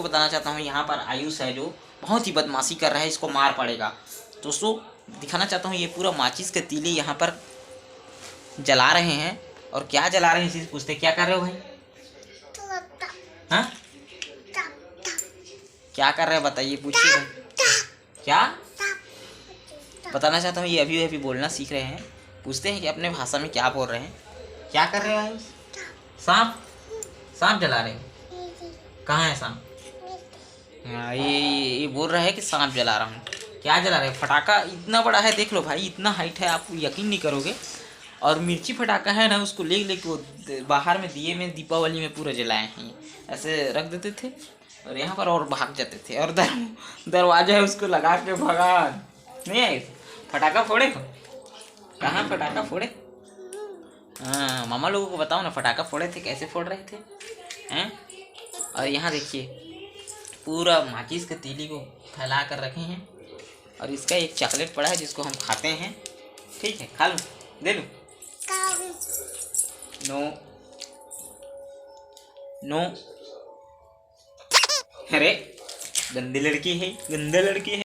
को बताना चाहता हूँ यहाँ पर आयुष है जो बहुत ही बदमाशी कर रहा है, इसको मार पड़ेगा। दोस्तों दिखाना चाहता हूँ ये पूरा माचिस के तीली यहाँ पर जला रहे हैं। और क्या जला रहे हैं इसी से पूछते, क्या कर रहे हो भाई? हाँ क्या कर रहे हो बताइए, पूछिए भाई। क्या बताना चाहता हूँ, ये अभी अभी बोलना सीख रहे हैं। पूछते हैं कि अपने भाषा में क्या बोल रहे हैं। क्या कर रहे हो आयुष? सांप सांप जला रहे हो? कहाँ है सांप? हाँ ये बोल रहा है कि सांप जला रहा हूँ। क्या जला रहे हो? फटाका इतना बड़ा है, देख लो भाई, इतना हाइट है, आप यकीन नहीं करोगे। और मिर्ची फटाका है ना, उसको ले लेके वो बाहर में दिए में दीपावली में पूरा जलाए हैं। ऐसे रख देते थे और यहाँ पर और भाग जाते थे। और दरवाजा है उसको लगा के भगा नहीं आए। फटाका फोड़े हो? कहाँ फटाका फोड़े? हाँ मामा लोगों को बताओ ना, फटाका फोड़े थे, कैसे फोड़ रहे थे हैं? और यहाँ देखिए पूरा माचिस के तीली को फैला कर रखे हैं। और इसका एक चॉकलेट पड़ा है जिसको हम खाते हैं। ठीक है, खा लूँ? दे लूँ? No no. अरे गंदी लड़की है, गंदा लड़की है।